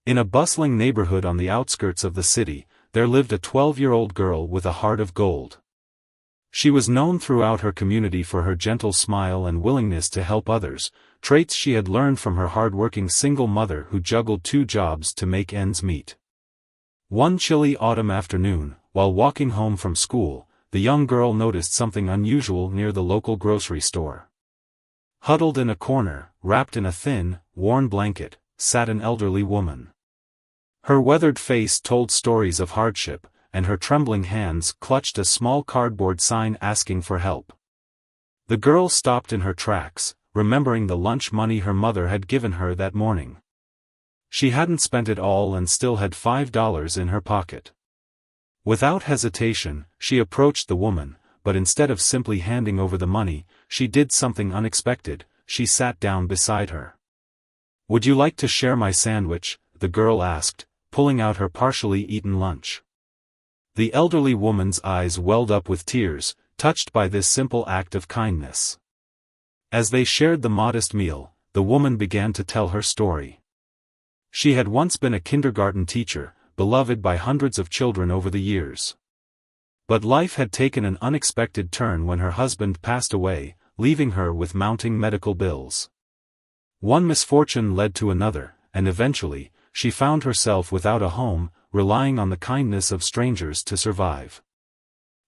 In a bustling neighborhood on the outskirts of the city, there lived a 12-year-old girl with a heart of gold. She was known throughout her community for her gentle smile and willingness to help others, traits she had learned from her hard-working single mother who juggled 2 jobs to make ends meet. One chilly autumn afternoon, while walking home from school, the young girl noticed something unusual near the local grocery store. Huddled in a corner, wrapped in a thin, worn blanket, sat an elderly woman. Her weathered face told stories of hardship, and her trembling hands clutched a small cardboard sign asking for help. The girl stopped in her tracks, remembering the lunch money her mother had given her that morning. She hadn't spent it all and still had $5 in her pocket. Without hesitation, she approached the woman, but instead of simply handing over the money, she did something unexpected. She sat down beside her. "Would you like to share my sandwich?" the girl asked, pulling out her partially eaten lunch. The elderly woman's eyes welled up with tears, touched by this simple act of kindness. As they shared the modest meal, the woman began to tell her story. She had once been a kindergarten teacher, beloved by hundreds of children over the years. But life had taken an unexpected turn when her husband passed away, leaving her with mounting medical bills. One misfortune led to another, and eventually, she found herself without a home, relying on the kindness of strangers to survive.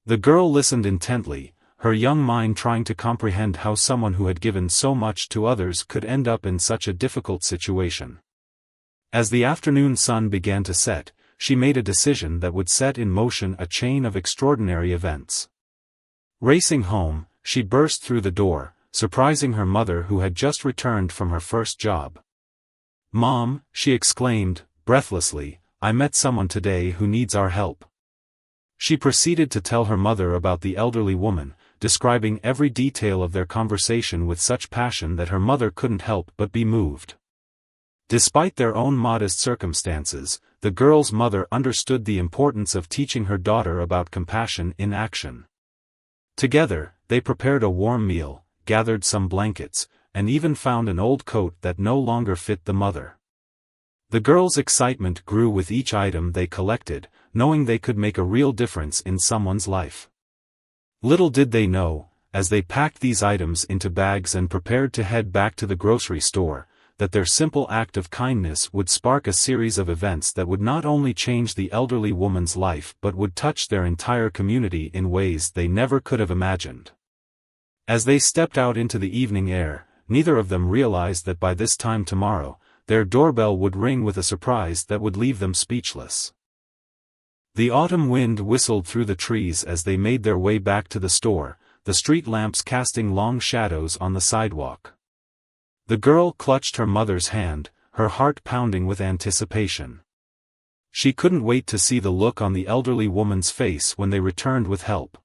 The girl listened intently, her young mind trying to comprehend how someone who had given so much to others could end up in such a difficult situation. As the afternoon sun began to set, she made a decision that would set in motion a chain of extraordinary events. Racing home, she burst through the door, surprising her mother who had just returned from her first job. "Mom," she exclaimed, breathlessly, "I met someone today who needs our help." She proceeded to tell her mother about the elderly woman, describing every detail of their conversation with such passion that her mother couldn't help but be moved. Despite their own modest circumstances, the girl's mother understood the importance of teaching her daughter about compassion in action. Together, they prepared a warm meal, gathered some blankets, and even found an old coat that no longer fit the mother. The girl's excitement grew with each item they collected, knowing they could make a real difference in someone's life. Little did they know, as they packed these items into bags and prepared to head back to the grocery store, that their simple act of kindness would spark a series of events that would not only change the elderly woman's life but would touch their entire community in ways they never could have imagined. As they stepped out into the evening air, neither of them realized that by this time tomorrow, their doorbell would ring with a surprise that would leave them speechless. The autumn wind whistled through the trees as they made their way back to the store, the street lamps casting long shadows on the sidewalk. The girl clutched her mother's hand, her heart pounding with anticipation. She couldn't wait to see the look on the elderly woman's face when they returned with help.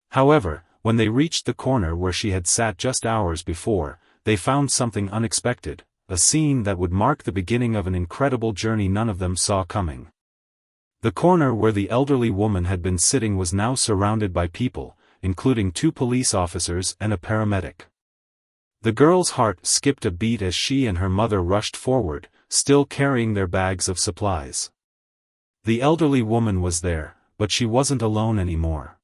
However, when they reached the corner where she had sat just hours before, they found something unexpected, a scene that would mark the beginning of an incredible journey none of them saw coming. The corner where the elderly woman had been sitting was now surrounded by people, including 2 police officers and a paramedic. The girl's heart skipped a beat as she and her mother rushed forward, still carrying their bags of supplies. The elderly woman was there, but she wasn't alone anymore.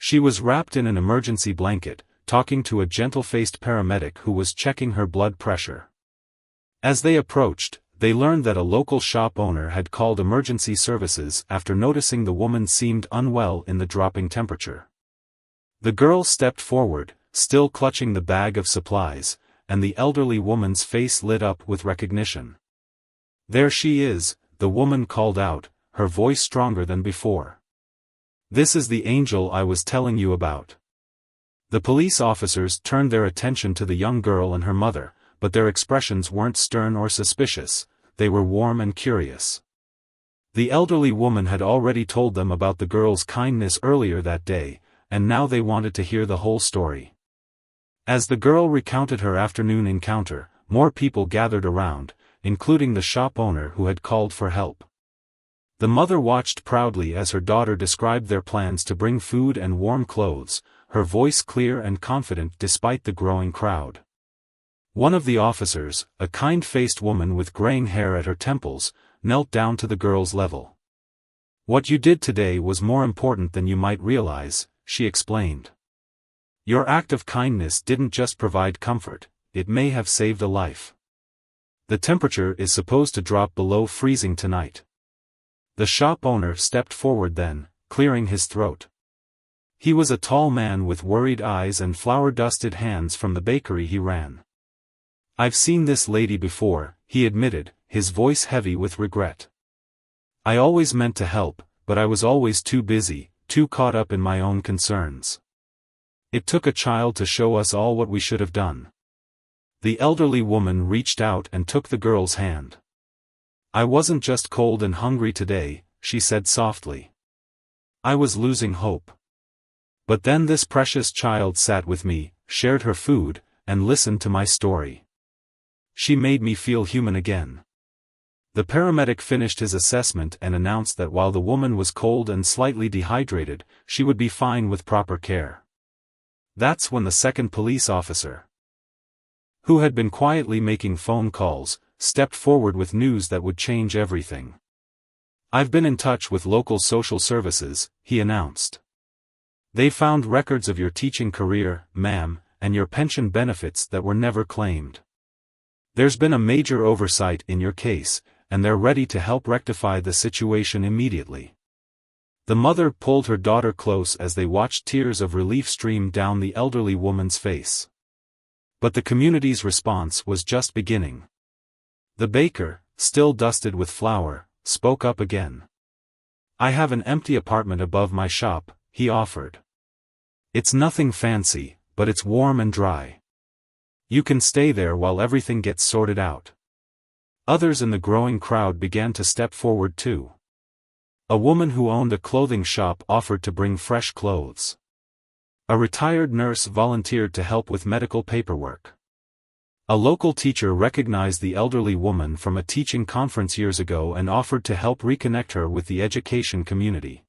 She was wrapped in an emergency blanket, talking to a gentle-faced paramedic who was checking her blood pressure. As they approached, they learned that a local shop owner had called emergency services after noticing the woman seemed unwell in the dropping temperature. The girl stepped forward, still clutching the bag of supplies, and the elderly woman's face lit up with recognition. "There she is," the woman called out, her voice stronger than before. "This is the angel I was telling you about." The police officers turned their attention to the young girl and her mother, but their expressions weren't stern or suspicious, they were warm and curious. The elderly woman had already told them about the girl's kindness earlier that day, and now they wanted to hear the whole story. As the girl recounted her afternoon encounter, more people gathered around, including the shop owner who had called for help. The mother watched proudly as her daughter described their plans to bring food and warm clothes, her voice clear and confident despite the growing crowd. One of the officers, a kind-faced woman with graying hair at her temples, knelt down to the girl's level. "What you did today was more important than you might realize," she explained. "Your act of kindness didn't just provide comfort, it may have saved a life. The temperature is supposed to drop below freezing tonight." The shop owner stepped forward then, clearing his throat. He was a tall man with worried eyes and flour-dusted hands from the bakery he ran. "I've seen this lady before," he admitted, his voice heavy with regret. "I always meant to help, but I was always too busy, too caught up in my own concerns. It took a child to show us all what we should have done." The elderly woman reached out and took the girl's hand. "I wasn't just cold and hungry today," she said softly. "I was losing hope. But then this precious child sat with me, shared her food, and listened to my story. She made me feel human again." The paramedic finished his assessment and announced that while the woman was cold and slightly dehydrated, she would be fine with proper care. That's when the second police officer, who had been quietly making phone calls, stepped forward with news that would change everything. "I've been in touch with local social services," he announced. "They found records of your teaching career, ma'am, and your pension benefits that were never claimed. There's been a major oversight in your case, and they're ready to help rectify the situation immediately." The mother pulled her daughter close as they watched tears of relief stream down the elderly woman's face. But the community's response was just beginning. The baker, still dusted with flour, spoke up again. "I have an empty apartment above my shop," he offered. "It's nothing fancy, but it's warm and dry. You can stay there while everything gets sorted out." Others in the growing crowd began to step forward too. A woman who owned a clothing shop offered to bring fresh clothes. A retired nurse volunteered to help with medical paperwork. A local teacher recognized the elderly woman from a teaching conference years ago and offered to help reconnect her with the education community.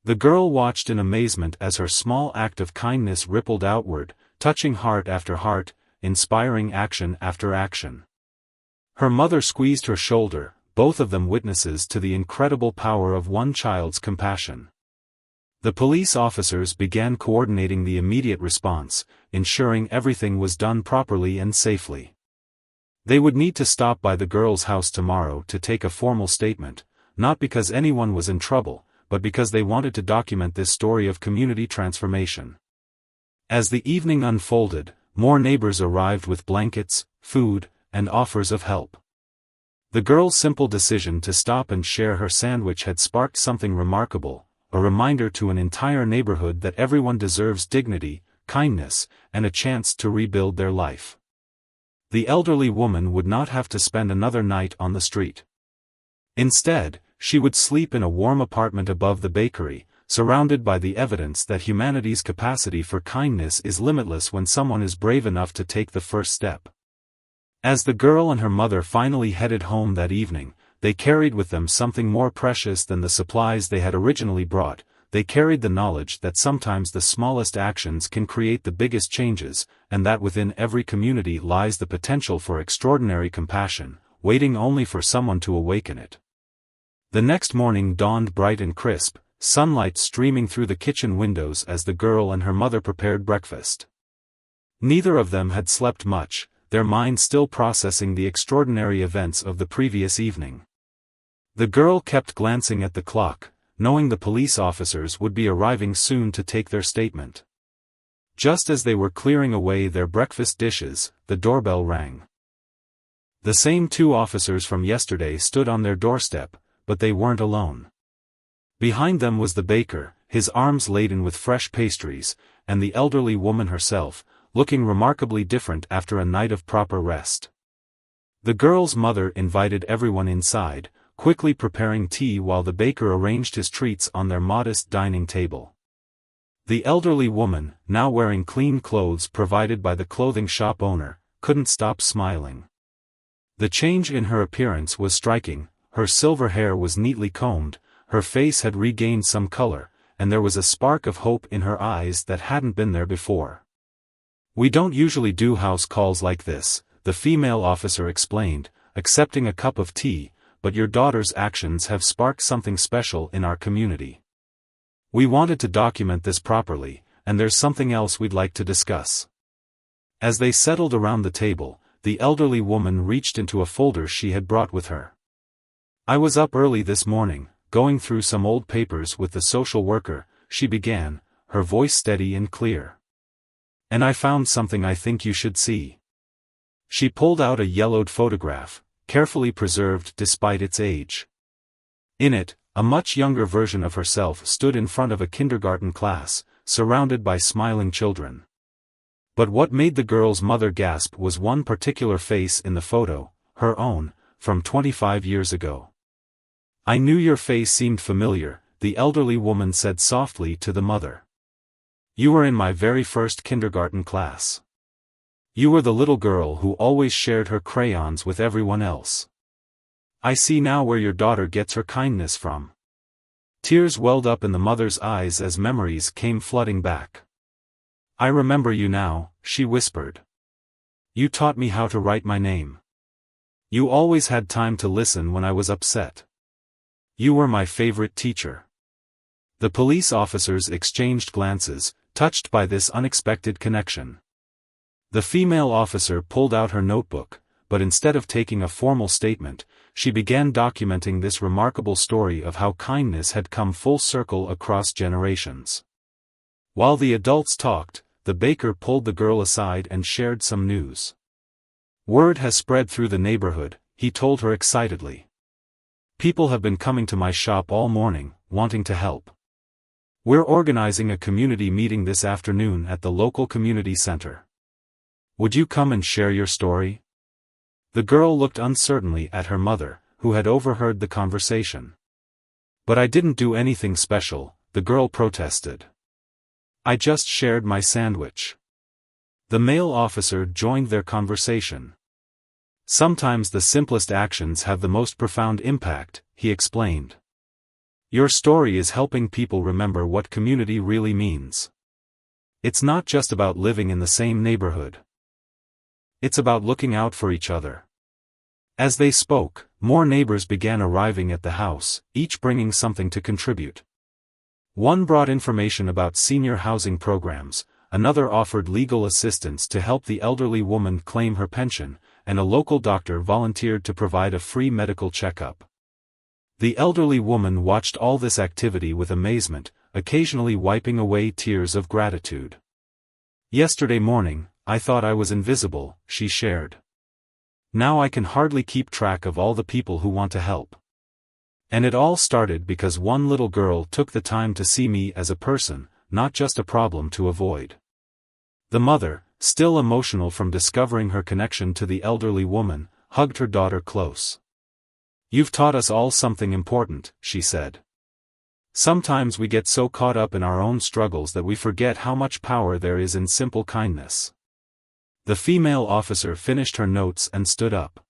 The girl watched in amazement as her small act of kindness rippled outward, touching heart after heart, inspiring action after action. Her mother squeezed her shoulder, both of them witnesses to the incredible power of one child's compassion. The police officers began coordinating the immediate response, ensuring everything was done properly and safely. They would need to stop by the girl's house tomorrow to take a formal statement, not because anyone was in trouble, but because they wanted to document this story of community transformation. As the evening unfolded, more neighbors arrived with blankets, food, and offers of help. The girl's simple decision to stop and share her sandwich had sparked something remarkable, a reminder to an entire neighborhood that everyone deserves dignity, kindness, and a chance to rebuild their life. The elderly woman would not have to spend another night on the street. Instead, she would sleep in a warm apartment above the bakery, surrounded by the evidence that humanity's capacity for kindness is limitless when someone is brave enough to take the first step. As the girl and her mother finally headed home that evening, they carried with them something more precious than the supplies they had originally brought. They carried the knowledge that sometimes the smallest actions can create the biggest changes, and that within every community lies the potential for extraordinary compassion, waiting only for someone to awaken it. The next morning dawned bright and crisp, sunlight streaming through the kitchen windows as the girl and her mother prepared breakfast. Neither of them had slept much, their minds still processing the extraordinary events of the previous evening. The girl kept glancing at the clock, knowing the police officers would be arriving soon to take their statement. Just as they were clearing away their breakfast dishes, the doorbell rang. The same two officers from yesterday stood on their doorstep, but they weren't alone. Behind them was the baker, his arms laden with fresh pastries, and the elderly woman herself, looking remarkably different after a night of proper rest. The girl's mother invited everyone inside, quickly preparing tea while the baker arranged his treats on their modest dining table. The elderly woman, now wearing clean clothes provided by the clothing shop owner, couldn't stop smiling. The change in her appearance was striking. Her silver hair was neatly combed, her face had regained some color, and there was a spark of hope in her eyes that hadn't been there before. "We don't usually do house calls like this," the female officer explained, accepting a cup of tea, "but your daughter's actions have sparked something special in our community. We wanted to document this properly, and there's something else we'd like to discuss." As they settled around the table, the elderly woman reached into a folder she had brought with her. "I was up early this morning, going through some old papers with the social worker," she began, her voice steady and clear. "And I found something I think you should see." She pulled out a yellowed photograph, carefully preserved despite its age. In it, a much younger version of herself stood in front of a kindergarten class, surrounded by smiling children. But what made the girl's mother gasp was one particular face in the photo, her own, from 25 years ago. "I knew your face seemed familiar," the elderly woman said softly to the mother. "You were in my very first kindergarten class. You were the little girl who always shared her crayons with everyone else. I see now where your daughter gets her kindness from." Tears welled up in the mother's eyes as memories came flooding back. "I remember you now," she whispered. "You taught me how to write my name. You always had time to listen when I was upset. You were my favorite teacher." The police officers exchanged glances, touched by this unexpected connection. The female officer pulled out her notebook, but instead of taking a formal statement, she began documenting this remarkable story of how kindness had come full circle across generations. While the adults talked, the baker pulled the girl aside and shared some news. "Word has spread through the neighborhood," he told her excitedly. "People have been coming to my shop all morning, wanting to help. We're organizing a community meeting this afternoon at the local community center. Would you come and share your story?" The girl looked uncertainly at her mother, who had overheard the conversation. "But I didn't do anything special," the girl protested. "I just shared my sandwich." The male officer joined their conversation. "Sometimes the simplest actions have the most profound impact," he explained. "Your story is helping people remember what community really means. It's not just about living in the same neighborhood. It's about looking out for each other." As they spoke, more neighbors began arriving at the house, each bringing something to contribute. One brought information about senior housing programs, another offered legal assistance to help the elderly woman claim her pension, and a local doctor volunteered to provide a free medical checkup. The elderly woman watched all this activity with amazement, occasionally wiping away tears of gratitude. "Yesterday morning, I thought I was invisible," she shared. "Now I can hardly keep track of all the people who want to help. And it all started because one little girl took the time to see me as a person, not just a problem to avoid." The mother, still emotional from discovering her connection to the elderly woman, hugged her daughter close. "You've taught us all something important," she said. "Sometimes we get so caught up in our own struggles that we forget how much power there is in simple kindness." The female officer finished her notes and stood up.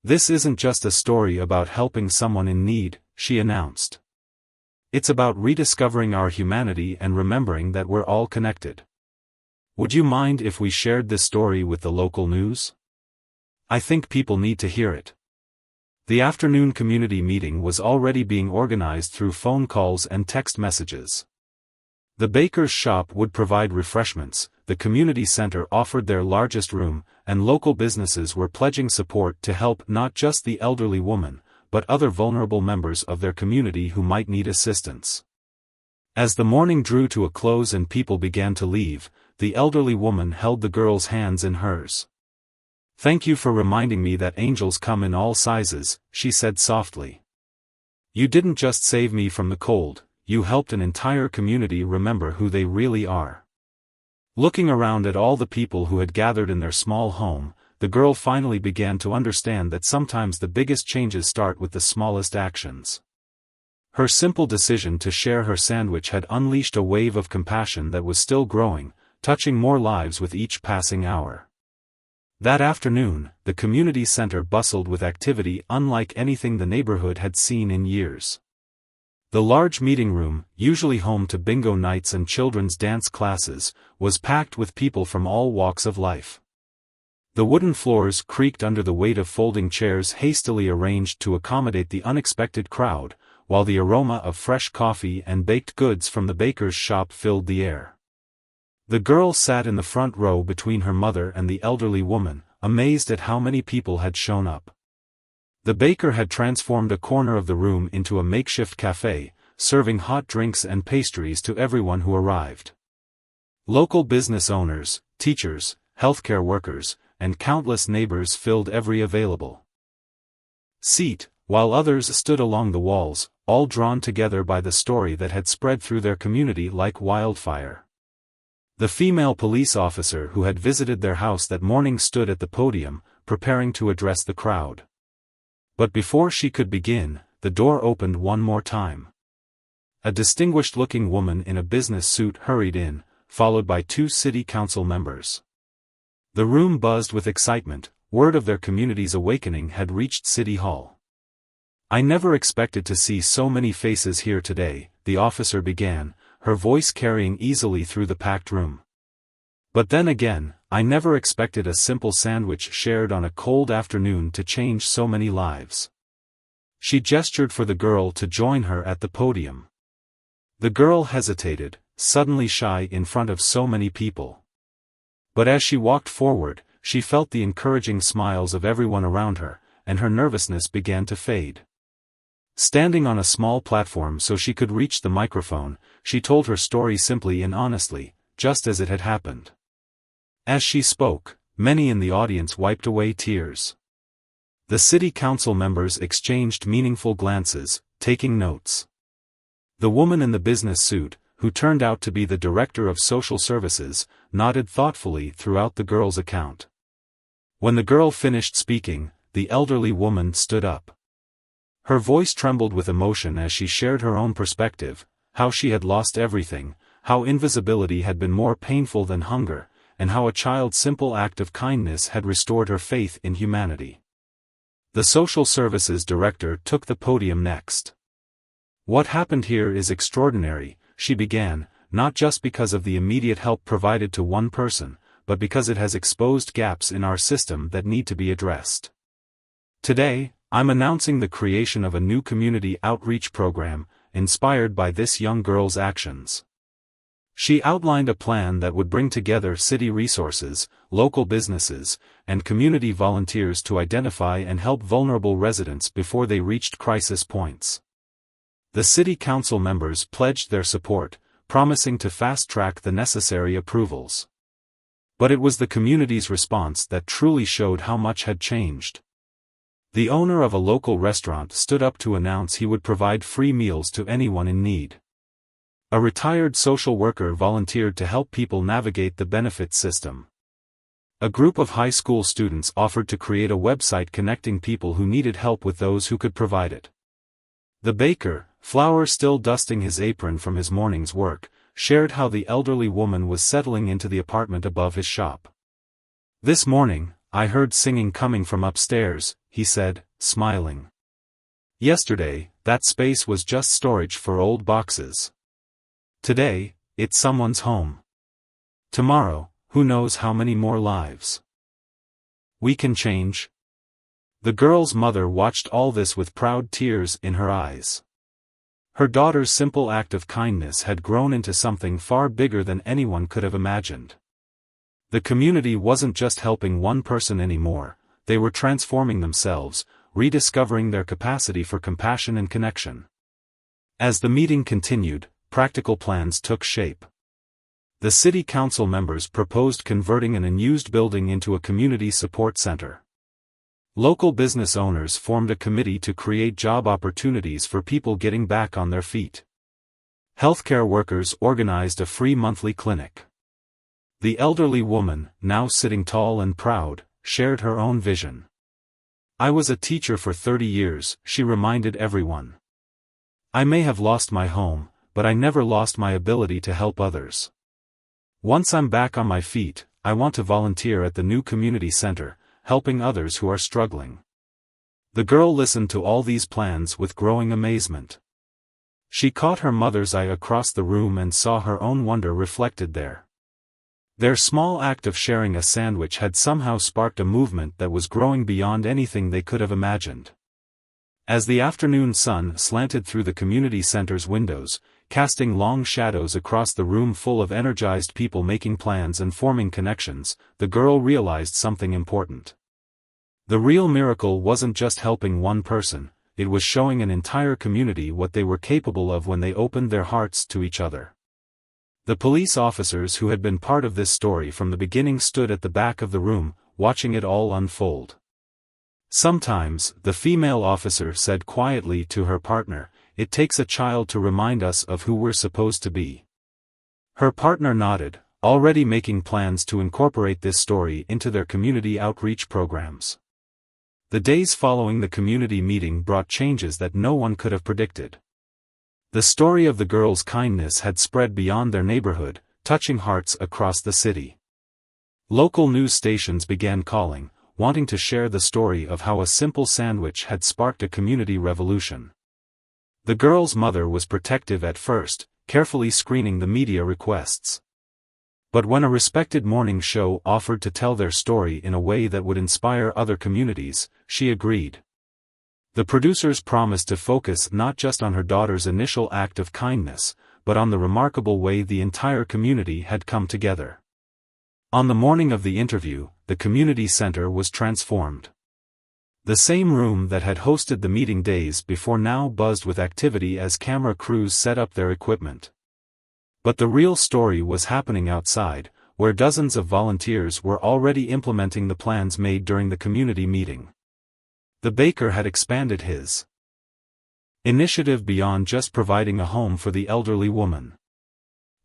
"This isn't just a story about helping someone in need," she announced. "It's about rediscovering our humanity and remembering that we're all connected. Would you mind if we shared this story with the local news? I think people need to hear it." The afternoon community meeting was already being organized through phone calls and text messages. The baker's shop would provide refreshments, the community center offered their largest room, and local businesses were pledging support to help not just the elderly woman, but other vulnerable members of their community who might need assistance. As the morning drew to a close and people began to leave, the elderly woman held the girl's hands in hers. "Thank you for reminding me that angels come in all sizes," she said softly. "You didn't just save me from the cold, you helped an entire community remember who they really are." Looking around at all the people who had gathered in their small home, the girl finally began to understand that sometimes the biggest changes start with the smallest actions. Her simple decision to share her sandwich had unleashed a wave of compassion that was still growing, touching more lives with each passing hour. That afternoon, the community center bustled with activity unlike anything the neighborhood had seen in years. The large meeting room, usually home to bingo nights and children's dance classes, was packed with people from all walks of life. The wooden floors creaked under the weight of folding chairs hastily arranged to accommodate the unexpected crowd, while the aroma of fresh coffee and baked goods from the baker's shop filled the air. The girl sat in the front row between her mother and the elderly woman, amazed at how many people had shown up. The baker had transformed a corner of the room into a makeshift cafe, serving hot drinks and pastries to everyone who arrived. Local business owners, teachers, healthcare workers, and countless neighbors filled every available seat, while others stood along the walls, all drawn together by the story that had spread through their community like wildfire. The female police officer who had visited their house that morning stood at the podium, preparing to address the crowd. But before she could begin, the door opened one more time. A distinguished-looking woman in a business suit hurried in, followed by 2 city council members. The room buzzed with excitement. Word of their community's awakening had reached City Hall. "I never expected to see so many faces here today," the officer began, her voice carrying easily through the packed room. "But then again, I never expected a simple sandwich shared on a cold afternoon to change so many lives." She gestured for the girl to join her at the podium. The girl hesitated, suddenly shy in front of so many people. But as she walked forward, she felt the encouraging smiles of everyone around her, and her nervousness began to fade. Standing on a small platform so she could reach the microphone, she told her story simply and honestly, just as it had happened. As she spoke, many in the audience wiped away tears. The city council members exchanged meaningful glances, taking notes. The woman in the business suit, who turned out to be the director of social services, nodded thoughtfully throughout the girl's account. When the girl finished speaking, the elderly woman stood up. Her voice trembled with emotion as she shared her own perspective, how she had lost everything, how invisibility had been more painful than hunger, and how a child's simple act of kindness had restored her faith in humanity. The social services director took the podium next. "What happened here is extraordinary," she began, "not just because of the immediate help provided to one person, but because it has exposed gaps in our system that need to be addressed. Today, I'm announcing the creation of a new community outreach program, inspired by this young girl's actions." She outlined a plan that would bring together city resources, local businesses, and community volunteers to identify and help vulnerable residents before they reached crisis points. The city council members pledged their support, promising to fast-track the necessary approvals. But it was the community's response that truly showed how much had changed. The owner of a local restaurant stood up to announce he would provide free meals to anyone in need. A retired social worker volunteered to help people navigate the benefits system. A group of high school students offered to create a website connecting people who needed help with those who could provide it. The baker, flour still dusting his apron from his morning's work, shared how the elderly woman was settling into the apartment above his shop. "This morning, I heard singing coming from upstairs," he said, smiling. "Yesterday, that space was just storage for old boxes. Today, it's someone's home. Tomorrow, who knows how many more lives. We can change." The girl's mother watched all this with proud tears in her eyes. Her daughter's simple act of kindness had grown into something far bigger than anyone could have imagined. The community wasn't just helping one person anymore, they were transforming themselves, rediscovering their capacity for compassion and connection. As the meeting continued, practical plans took shape. The city council members proposed converting an unused building into a community support center. Local business owners formed a committee to create job opportunities for people getting back on their feet. Healthcare workers organized a free monthly clinic. The elderly woman, now sitting tall and proud, shared her own vision. "I was a teacher for 30 years, she reminded everyone. "I may have lost my home, but I never lost my ability to help others. Once I'm back on my feet, I want to volunteer at the new community center, helping others who are struggling." The girl listened to all these plans with growing amazement. She caught her mother's eye across the room and saw her own wonder reflected there. Their small act of sharing a sandwich had somehow sparked a movement that was growing beyond anything they could have imagined. As the afternoon sun slanted through the community center's windows, casting long shadows across the room full of energized people making plans and forming connections, the girl realized something important. The real miracle wasn't just helping one person, it was showing an entire community what they were capable of when they opened their hearts to each other. The police officers who had been part of this story from the beginning stood at the back of the room, watching it all unfold. Sometimes, the female officer said quietly to her partner, "It takes a child to remind us of who we're supposed to be." Her partner nodded, already making plans to incorporate this story into their community outreach programs. The days following the community meeting brought changes that no one could have predicted. The story of the girl's kindness had spread beyond their neighborhood, touching hearts across the city. Local news stations began calling, wanting to share the story of how a simple sandwich had sparked a community revolution. The girl's mother was protective at first, carefully screening the media requests. But when a respected morning show offered to tell their story in a way that would inspire other communities, she agreed. The producers promised to focus not just on her daughter's initial act of kindness, but on the remarkable way the entire community had come together. On the morning of the interview, the community center was transformed. The same room that had hosted the meeting days before now buzzed with activity as camera crews set up their equipment. But the real story was happening outside, where dozens of volunteers were already implementing the plans made during the community meeting. The baker had expanded his initiative beyond just providing a home for the elderly woman.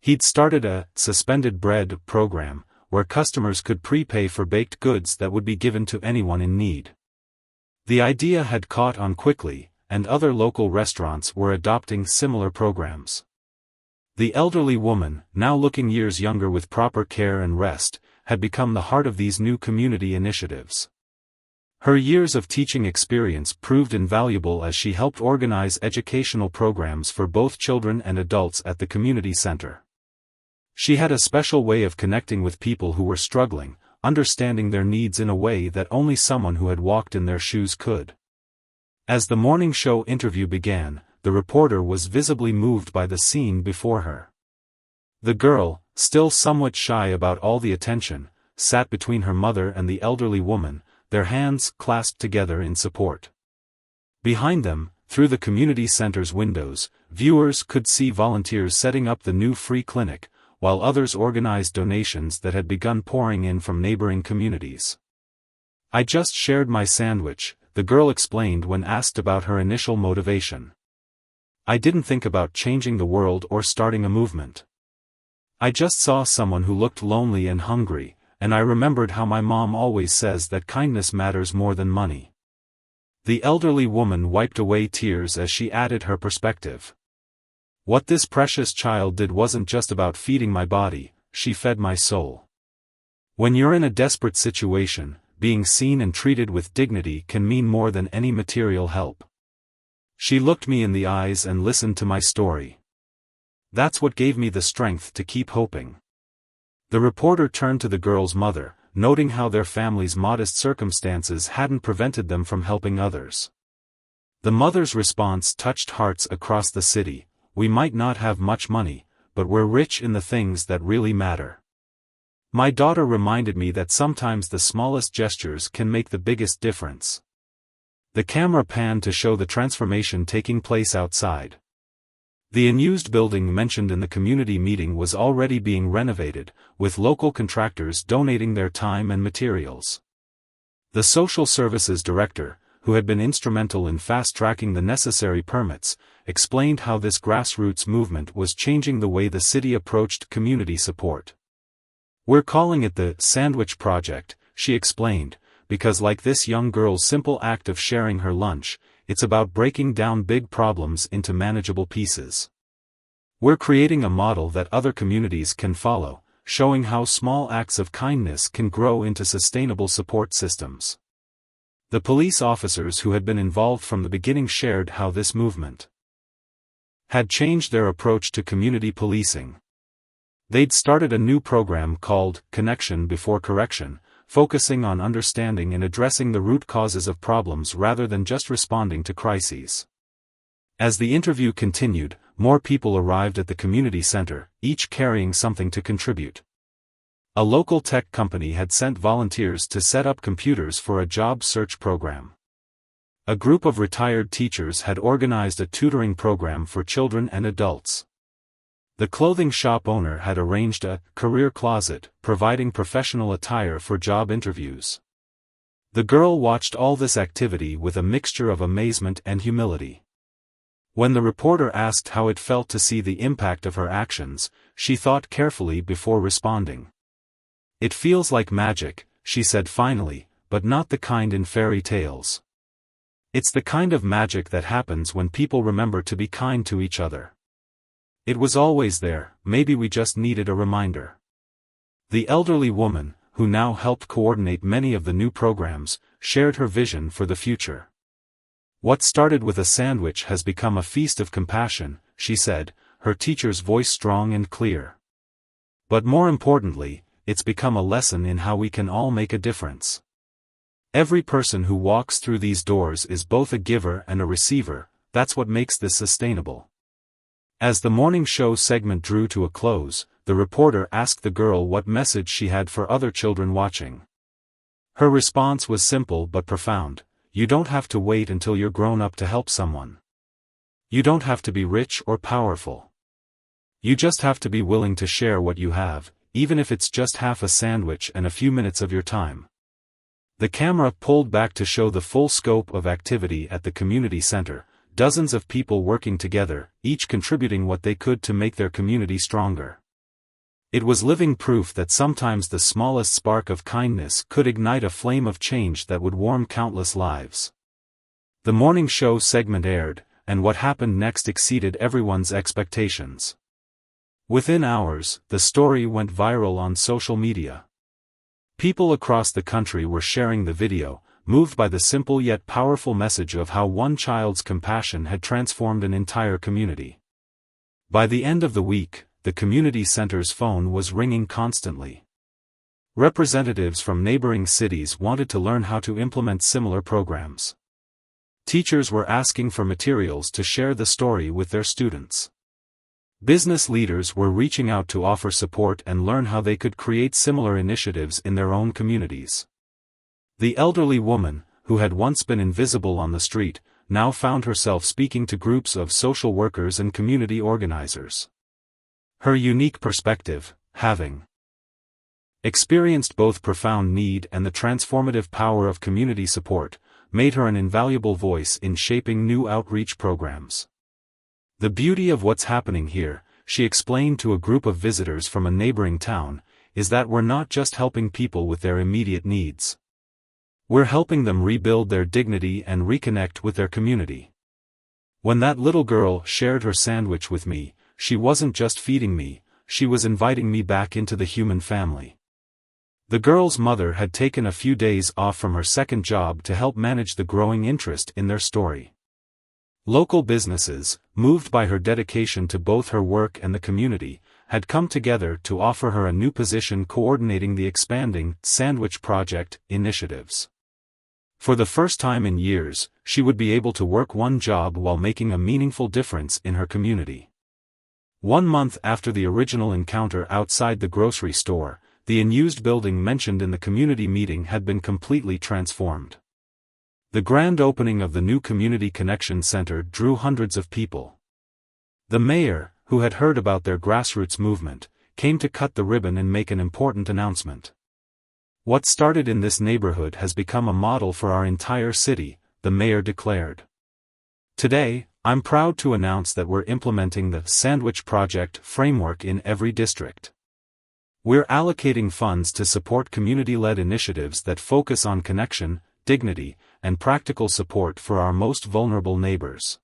He'd started a suspended bread program, where customers could prepay for baked goods that would be given to anyone in need. The idea had caught on quickly, and other local restaurants were adopting similar programs. The elderly woman, now looking years younger with proper care and rest, had become the heart of these new community initiatives. Her years of teaching experience proved invaluable as she helped organize educational programs for both children and adults at the community center. She had a special way of connecting with people who were struggling, understanding their needs in a way that only someone who had walked in their shoes could. As the morning show interview began, the reporter was visibly moved by the scene before her. The girl, still somewhat shy about all the attention, sat between her mother and the elderly woman, their hands clasped together in support. Behind them, through the community center's windows, viewers could see volunteers setting up the new free clinic, while others organized donations that had begun pouring in from neighboring communities. "I just shared my sandwich," the girl explained when asked about her initial motivation. "I didn't think about changing the world or starting a movement. I just saw someone who looked lonely and hungry, and I remembered how my mom always says that kindness matters more than money." The elderly woman wiped away tears as she added her perspective. "What this precious child did wasn't just about feeding my body, she fed my soul." When you're in a desperate situation, being seen and treated with dignity can mean more than any material help. She looked me in the eyes and listened to my story. That's what gave me the strength to keep hoping. The reporter turned to the girl's mother, noting how their family's modest circumstances hadn't prevented them from helping others. The mother's response touched hearts across the city. "We might not have much money, but we're rich in the things that really matter." My daughter reminded me that sometimes the smallest gestures can make the biggest difference. The camera panned to show the transformation taking place outside. The unused building mentioned in the community meeting was already being renovated, with local contractors donating their time and materials. The social services director, who had been instrumental in fast-tracking the necessary permits, explained how this grassroots movement was changing the way the city approached community support. "We're calling it the Sandwich Project," she explained, "because like this young girl's simple act of sharing her lunch, it's about breaking down big problems into manageable pieces. We're creating a model that other communities can follow, showing how small acts of kindness can grow into sustainable support systems." The police officers who had been involved from the beginning shared how this movement had changed their approach to community policing. They'd started a new program called Connection Before Correction, focusing on understanding and addressing the root causes of problems rather than just responding to crises. As the interview continued, more people arrived at the community center, each carrying something to contribute. A local tech company had sent volunteers to set up computers for a job search program. A group of retired teachers had organized a tutoring program for children and adults. The clothing shop owner had arranged a career closet, providing professional attire for job interviews. The girl watched all this activity with a mixture of amazement and humility. When the reporter asked how it felt to see the impact of her actions, she thought carefully before responding. "It feels like magic," she said finally, "but not the kind in fairy tales. It's the kind of magic that happens when people remember to be kind to each other. It was always there, maybe we just needed a reminder." The elderly woman, who now helped coordinate many of the new programs, shared her vision for the future. "What started with a sandwich has become a feast of compassion," she said, her teacher's voice strong and clear. "But more importantly, it's become a lesson in how we can all make a difference. Every person who walks through these doors is both a giver and a receiver. That's what makes this sustainable." As the morning show segment drew to a close, the reporter asked the girl what message she had for other children watching. Her response was simple but profound: "You don't have to wait until you're grown up to help someone. You don't have to be rich or powerful. You just have to be willing to share what you have, even if it's just half a sandwich and a few minutes of your time." The camera pulled back to show the full scope of activity at the community center, dozens of people working together, each contributing what they could to make their community stronger. It was living proof that sometimes the smallest spark of kindness could ignite a flame of change that would warm countless lives. The morning show segment aired, and what happened next exceeded everyone's expectations. Within hours, the story went viral on social media. People across the country were sharing the video, moved by the simple yet powerful message of how one child's compassion had transformed an entire community. By the end of the week, the community center's phone was ringing constantly. Representatives from neighboring cities wanted to learn how to implement similar programs. Teachers were asking for materials to share the story with their students. Business leaders were reaching out to offer support and learn how they could create similar initiatives in their own communities. The elderly woman, who had once been invisible on the street, now found herself speaking to groups of social workers and community organizers. Her unique perspective, having experienced both profound need and the transformative power of community support, made her an invaluable voice in shaping new outreach programs. "The beauty of what's happening here," she explained to a group of visitors from a neighboring town, "is that we're not just helping people with their immediate needs. We're helping them rebuild their dignity and reconnect with their community." When that little girl shared her sandwich with me, she wasn't just feeding me, she was inviting me back into the human family. The girl's mother had taken a few days off from her second job to help manage the growing interest in their story. Local businesses, moved by her dedication to both her work and the community, had come together to offer her a new position coordinating the expanding Sandwich Project initiatives. For the first time in years, she would be able to work one job while making a meaningful difference in her community. 1 month after the original encounter outside the grocery store, the unused building mentioned in the community meeting had been completely transformed. The grand opening of the new Community Connection Center drew hundreds of people. The mayor, who had heard about their grassroots movement, came to cut the ribbon and make an important announcement. "What started in this neighborhood has become a model for our entire city," the mayor declared. "Today, I'm proud to announce that we're implementing the Sandwich Project framework in every district. We're allocating funds to support community-led initiatives that focus on connection, dignity, and practical support for our most vulnerable neighbors."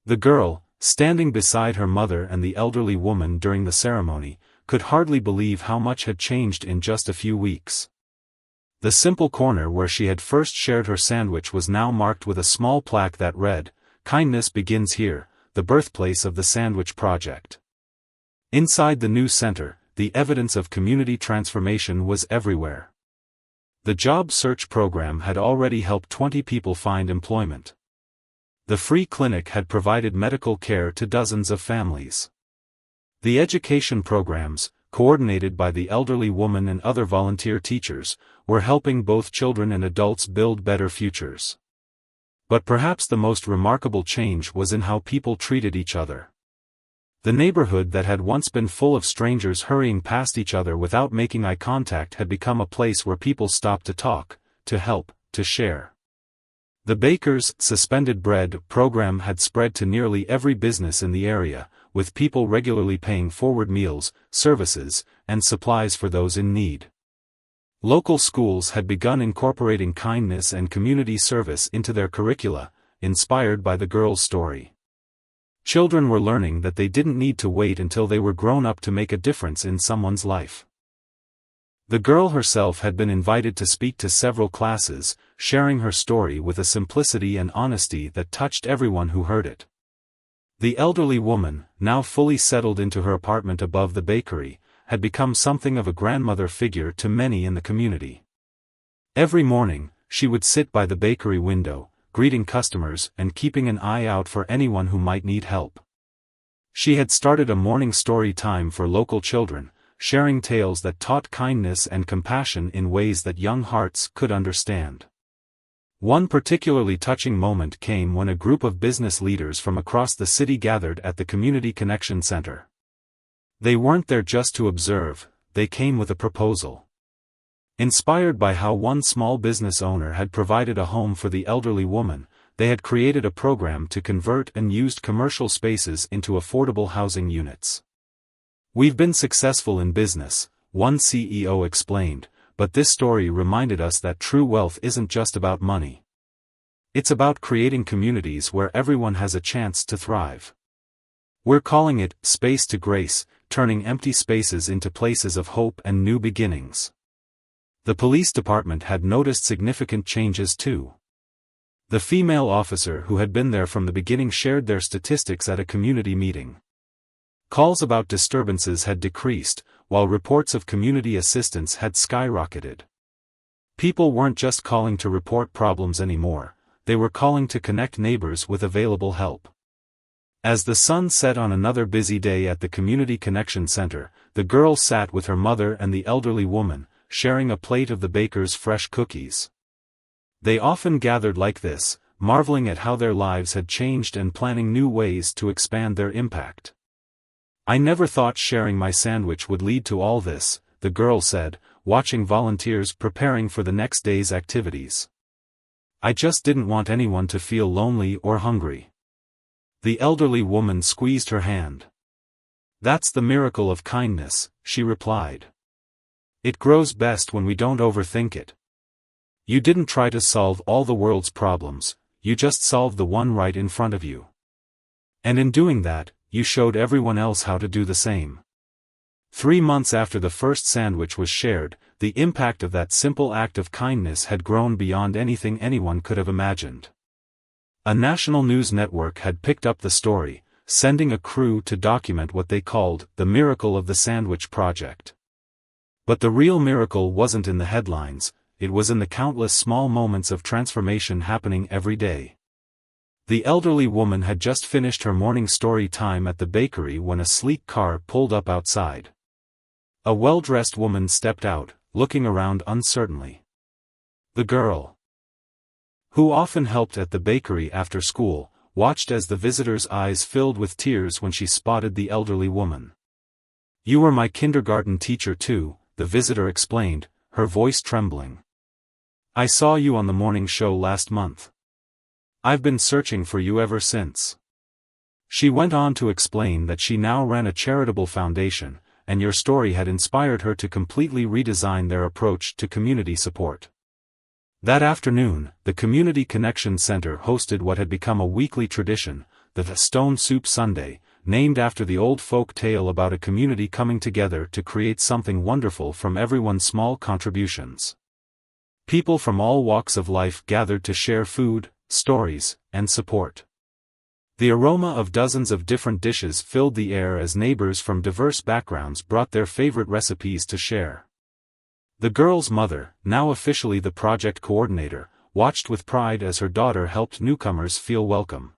The girl, standing beside her mother and the elderly woman during the ceremony, could hardly believe how much had changed in just a few weeks. The simple corner where she had first shared her sandwich was now marked with a small plaque that read, "Kindness begins here, the birthplace of the Sandwich Project. Inside the new center, the evidence of community transformation was everywhere. The job search program had already helped 20 people find employment. The free clinic had provided medical care to dozens of families. The education programs, coordinated by the elderly woman and other volunteer teachers, were helping both children and adults build better futures. But perhaps the most remarkable change was in how people treated each other. The neighborhood that had once been full of strangers hurrying past each other without making eye contact had become a place where people stopped to talk, to help, to share. The baker's suspended bread program had spread to nearly every business in the area, with people regularly paying forward meals, services, and supplies for those in need. Local schools had begun incorporating kindness and community service into their curricula, inspired by the girl's story. Children were learning that they didn't need to wait until they were grown up to make a difference in someone's life. The girl herself had been invited to speak to several classes, sharing her story with a simplicity and honesty that touched everyone who heard it. The elderly woman, now fully settled into her apartment above the bakery, had become something of a grandmother figure to many in the community. Every morning, she would sit by the bakery window, greeting customers and keeping an eye out for anyone who might need help. She had started a morning story time for local children, sharing tales that taught kindness and compassion in ways that young hearts could understand. One particularly touching moment came when a group of business leaders from across the city gathered at the Community Connection Center. They weren't there just to observe, they came with a proposal. Inspired by how one small business owner had provided a home for the elderly woman, they had created a program to convert unused commercial spaces into affordable housing units. "We've been successful in business," one CEO explained, "but this story reminded us that true wealth isn't just about money. It's about creating communities where everyone has a chance to thrive. We're calling it Space to Grace, turning empty spaces into places of hope and new beginnings." The police department had noticed significant changes too. The female officer who had been there from the beginning shared their statistics at a community meeting. Calls about disturbances had decreased, while reports of community assistance had skyrocketed. People weren't just calling to report problems anymore, they were calling to connect neighbors with available help. As the sun set on another busy day at the Community Connection Center, the girl sat with her mother and the elderly woman, sharing a plate of the baker's fresh cookies. They often gathered like this, marveling at how their lives had changed and planning new ways to expand their impact. "I never thought sharing my sandwich would lead to all this," the girl said, watching volunteers preparing for the next day's activities. "I just didn't want anyone to feel lonely or hungry." The elderly woman squeezed her hand. "That's the miracle of kindness," she replied. "It grows best when we don't overthink it. You didn't try to solve all the world's problems, you just solved the one right in front of you. And in doing that, you showed everyone else how to do the same." 3 months after the first sandwich was shared, the impact of that simple act of kindness had grown beyond anything anyone could have imagined. A national news network had picked up the story, sending a crew to document what they called the miracle of the Sandwich Project. But the real miracle wasn't in the headlines, it was in the countless small moments of transformation happening every day. The elderly woman had just finished her morning story time at the bakery when a sleek car pulled up outside. A well-dressed woman stepped out, looking around uncertainly. The girl, who often helped at the bakery after school, watched as the visitor's eyes filled with tears when she spotted the elderly woman. "You were my kindergarten teacher too," the visitor explained, her voice trembling. "I saw you on the morning show last month. I've been searching for you ever since." She went on to explain that she now ran a charitable foundation, and your story had inspired her to completely redesign their approach to community support. That afternoon, the Community Connection Center hosted what had become a weekly tradition, the Stone Soup Sunday, named after the old folk tale about a community coming together to create something wonderful from everyone's small contributions. People from all walks of life gathered to share food, stories, and support. The aroma of dozens of different dishes filled the air as neighbors from diverse backgrounds brought their favorite recipes to share. The girl's mother, now officially the project coordinator, watched with pride as her daughter helped newcomers feel welcome.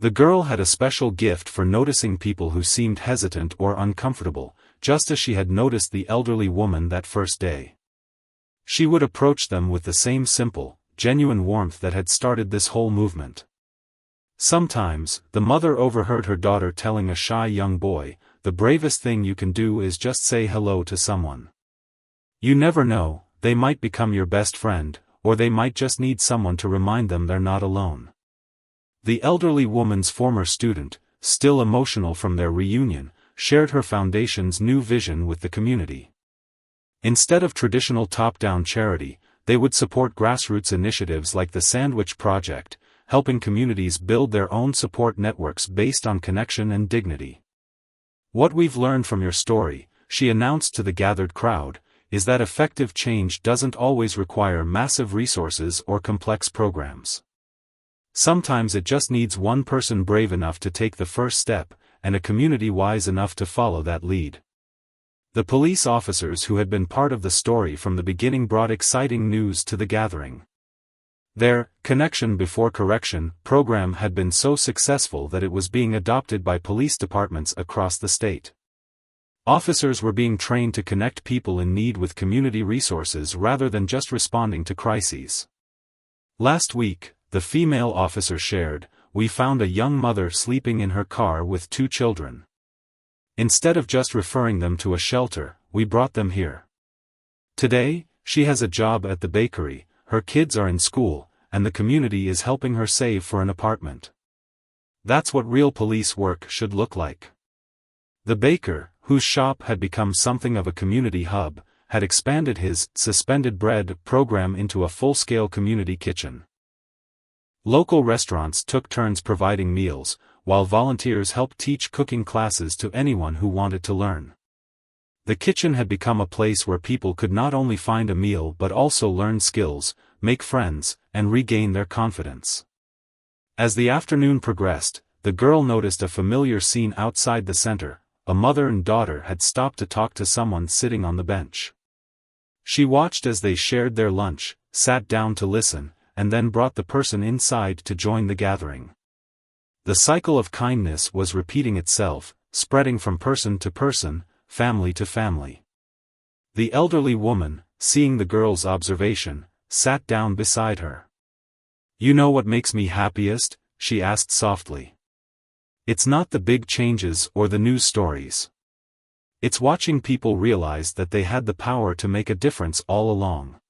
The girl had a special gift for noticing people who seemed hesitant or uncomfortable, just as she had noticed the elderly woman that first day. She would approach them with the same simple, genuine warmth that had started this whole movement. Sometimes, the mother overheard her daughter telling a shy young boy, "The bravest thing you can do is just say hello to someone. You never know, they might become your best friend, or they might just need someone to remind them they're not alone." The elderly woman's former student, still emotional from their reunion, shared her foundation's new vision with the community. Instead of traditional top-down charity, they would support grassroots initiatives like the Sandwich Project, helping communities build their own support networks based on connection and dignity. "What we've learned from your story," she announced to the gathered crowd, "is that effective change doesn't always require massive resources or complex programs. Sometimes it just needs one person brave enough to take the first step, and a community wise enough to follow that lead." The police officers who had been part of the story from the beginning brought exciting news to the gathering. Their Connection Before Correction program had been so successful that it was being adopted by police departments across the state. Officers were being trained to connect people in need with community resources rather than just responding to crises. Last week, the female officer shared, "We found a young mother sleeping in her car with 2 children. Instead of just referring them to a shelter, we brought them here. Today, she has a job at the bakery, her kids are in school, and the community is helping her save for an apartment. That's what real police work should look like." The baker, whose shop had become something of a community hub, had expanded his suspended bread program into a full-scale community kitchen. Local restaurants took turns providing meals, while volunteers helped teach cooking classes to anyone who wanted to learn. The kitchen had become a place where people could not only find a meal but also learn skills, make friends, and regain their confidence. As the afternoon progressed, the girl noticed a familiar scene outside the center. A mother and daughter had stopped to talk to someone sitting on the bench. She watched as they shared their lunch, sat down to listen, and then brought the person inside to join the gathering. The cycle of kindness was repeating itself, spreading from person to person, family to family. The elderly woman, seeing the girl's observation, sat down beside her. "You know what makes me happiest?" she asked softly. "It's not the big changes or the news stories. It's watching people realize that they had the power to make a difference all along.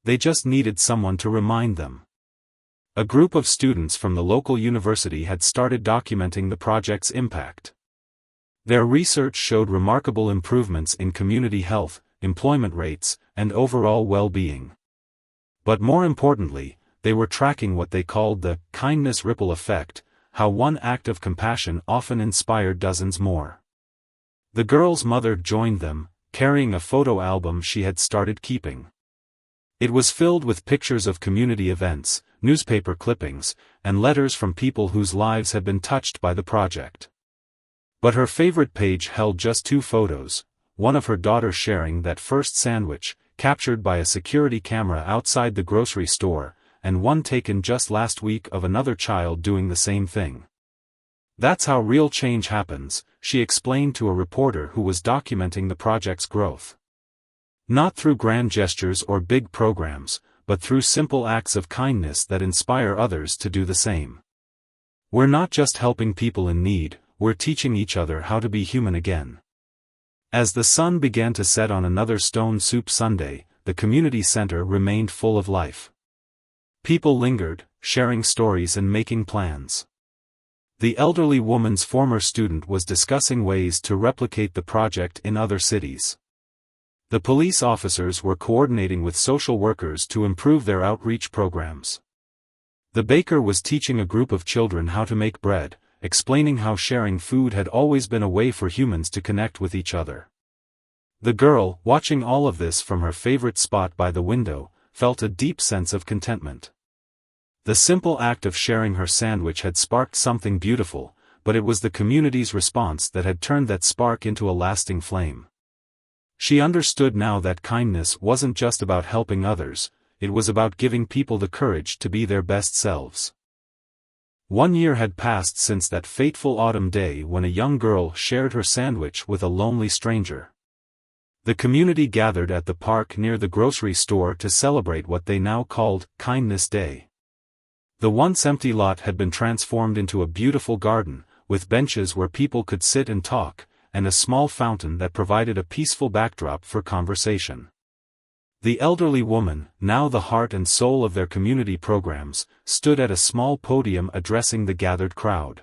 They just needed someone to remind them." A group of students from the local university had started documenting the project's impact. Their research showed remarkable improvements in community health, employment rates, and overall well-being. But more importantly, they were tracking what they called the kindness ripple effect, how one act of compassion often inspired dozens more. The girl's mother joined them, carrying a photo album she had started keeping. It was filled with pictures of community events, newspaper clippings, and letters from people whose lives had been touched by the project. But her favorite page held just 2 photos, one of her daughter sharing that first sandwich, captured by a security camera outside the grocery store, and one taken just last week of another child doing the same thing. "That's how real change happens," she explained to a reporter who was documenting the project's growth. "Not through grand gestures or big programs, but through simple acts of kindness that inspire others to do the same. We're not just helping people in need, we're teaching each other how to be human again." As the sun began to set on another Stone Soup Sunday, the community center remained full of life. People lingered, sharing stories and making plans. The elderly woman's former student was discussing ways to replicate the project in other cities. The police officers were coordinating with social workers to improve their outreach programs. The baker was teaching a group of children how to make bread, explaining how sharing food had always been a way for humans to connect with each other. The girl, watching all of this from her favorite spot by the window, felt a deep sense of contentment. The simple act of sharing her sandwich had sparked something beautiful, but it was the community's response that had turned that spark into a lasting flame. She understood now that kindness wasn't just about helping others, it was about giving people the courage to be their best selves. 1 year had passed since that fateful autumn day when a young girl shared her sandwich with a lonely stranger. The community gathered at the park near the grocery store to celebrate what they now called Kindness Day. The once empty lot had been transformed into a beautiful garden, with benches where people could sit and talk, and a small fountain that provided a peaceful backdrop for conversation. The elderly woman, now the heart and soul of their community programs, stood at a small podium addressing the gathered crowd.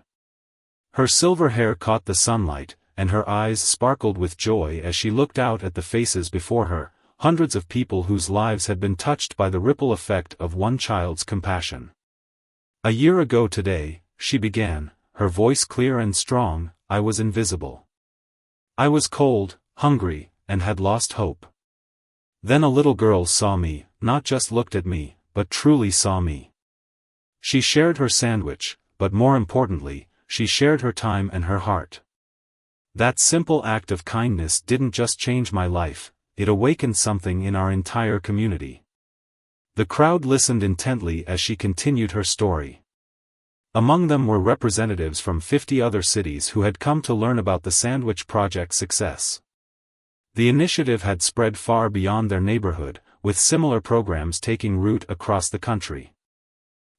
Her silver hair caught the sunlight, and her eyes sparkled with joy as she looked out at the faces before her, hundreds of people whose lives had been touched by the ripple effect of one child's compassion. "A year ago today," she began, her voice clear and strong, "I was invisible. I was cold, hungry, and had lost hope. Then a little girl saw me, not just looked at me, but truly saw me. She shared her sandwich, but more importantly, she shared her time and her heart. That simple act of kindness didn't just change my life, it awakened something in our entire community." The crowd listened intently as she continued her story. Among them were representatives from 50 other cities who had come to learn about the Sandwich Project's success. The initiative had spread far beyond their neighborhood, with similar programs taking root across the country.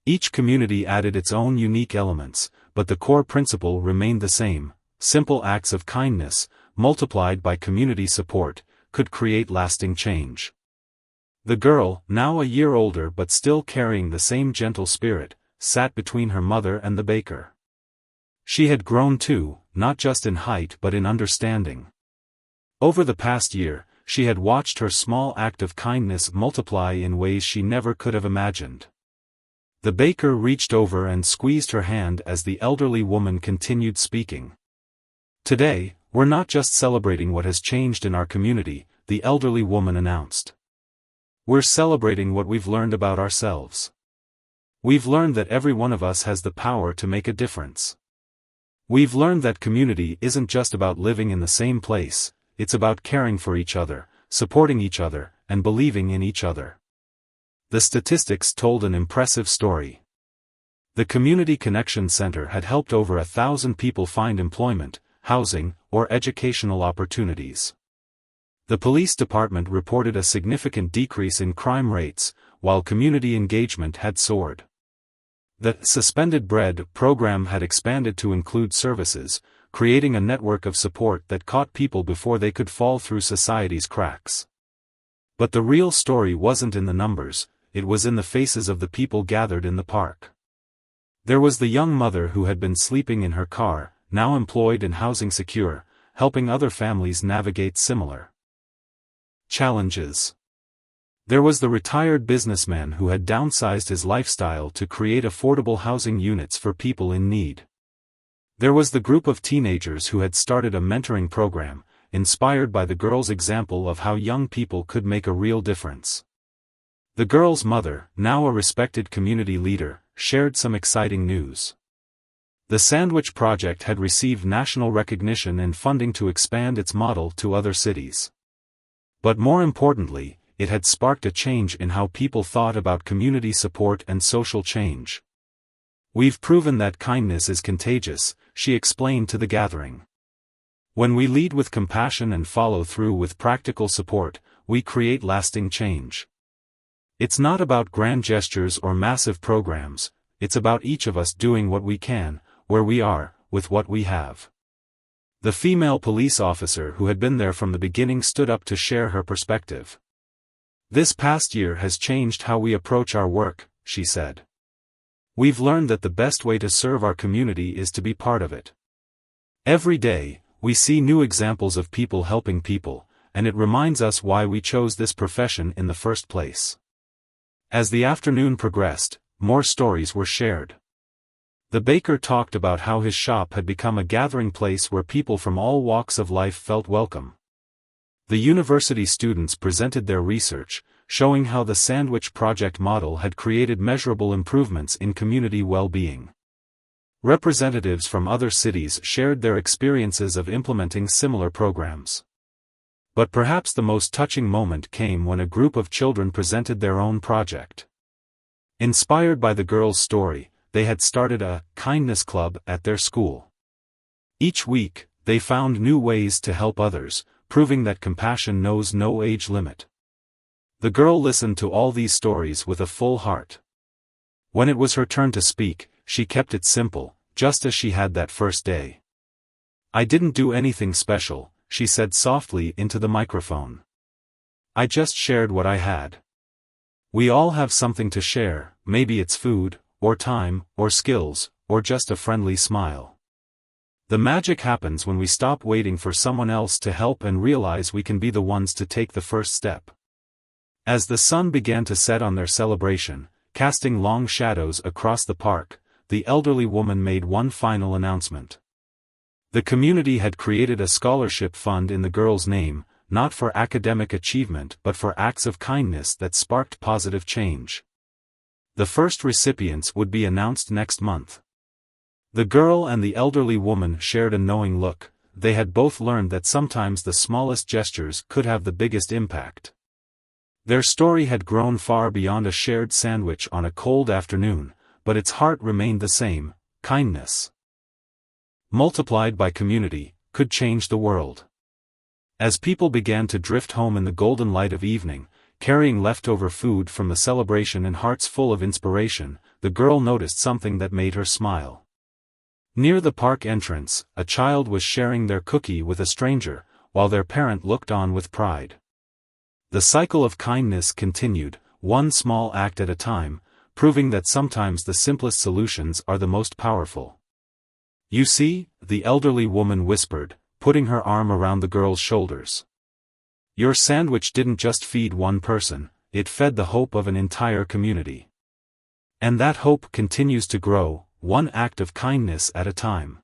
Each community added its own unique elements, but the core principle remained the same: simple acts of kindness, multiplied by community support, could create lasting change. The girl, now a year older but still carrying the same gentle spirit, sat between her mother and the baker. She had grown too, not just in height but in understanding. Over the past year, she had watched her small act of kindness multiply in ways she never could have imagined. The baker reached over and squeezed her hand as the elderly woman continued speaking. "Today, we're not just celebrating what has changed in our community," the elderly woman announced. "We're celebrating what we've learned about ourselves. We've learned that every one of us has the power to make a difference. We've learned that community isn't just about living in the same place, it's about caring for each other, supporting each other, and believing in each other." The statistics told an impressive story. The Community Connection Center had helped over 1,000 people find employment, housing, or educational opportunities. The police department reported a significant decrease in crime rates, while community engagement had soared. The Suspended Bread program had expanded to include services, creating a network of support that caught people before they could fall through society's cracks. But the real story wasn't in the numbers, it was in the faces of the people gathered in the park. There was the young mother who had been sleeping in her car, now employed in Housing Secure, helping other families navigate similar challenges. There was the retired businessman who had downsized his lifestyle to create affordable housing units for people in need. There was the group of teenagers who had started a mentoring program, inspired by the girl's example of how young people could make a real difference. The girl's mother, now a respected community leader, shared some exciting news. The Sandwich Project had received national recognition and funding to expand its model to other cities. But more importantly, it had sparked a change in how people thought about community support and social change. "We've proven that kindness is contagious," she explained to the gathering. "When we lead with compassion and follow through with practical support, we create lasting change. It's not about grand gestures or massive programs, it's about each of us doing what we can, where we are, with what we have." The female police officer who had been there from the beginning stood up to share her perspective. "This past year has changed how we approach our work," she said. "We've learned that the best way to serve our community is to be part of it. Every day, we see new examples of people helping people, and it reminds us why we chose this profession in the first place." As the afternoon progressed, more stories were shared. The baker talked about how his shop had become a gathering place where people from all walks of life felt welcome. The university students presented their research, showing how the Sandwich Project model had created measurable improvements in community well-being. Representatives from other cities shared their experiences of implementing similar programs. But perhaps the most touching moment came when a group of children presented their own project. Inspired by the girls' story, they had started a kindness club at their school. Each week, they found new ways to help others, proving that compassion knows no age limit. The girl listened to all these stories with a full heart. When it was her turn to speak, she kept it simple, just as she had that first day. "I didn't do anything special," she said softly into the microphone. "I just shared what I had. We all have something to share, maybe it's food, or time, or skills, or just a friendly smile. The magic happens when we stop waiting for someone else to help and realize we can be the ones to take the first step." As the sun began to set on their celebration, casting long shadows across the park, the elderly woman made one final announcement. The community had created a scholarship fund in the girl's name, not for academic achievement but for acts of kindness that sparked positive change. The first recipients would be announced next month. The girl and the elderly woman shared a knowing look. They had both learned that sometimes the smallest gestures could have the biggest impact. Their story had grown far beyond a shared sandwich on a cold afternoon, but its heart remained the same: kindness, multiplied by community, could change the world. As people began to drift home in the golden light of evening, carrying leftover food from the celebration and hearts full of inspiration, the girl noticed something that made her smile. Near the park entrance, a child was sharing their cookie with a stranger, while their parent looked on with pride. The cycle of kindness continued, one small act at a time, proving that sometimes the simplest solutions are the most powerful. "You see," the elderly woman whispered, putting her arm around the girl's shoulders. "Your sandwich didn't just feed one person, it fed the hope of an entire community. And that hope continues to grow, one act of kindness at a time."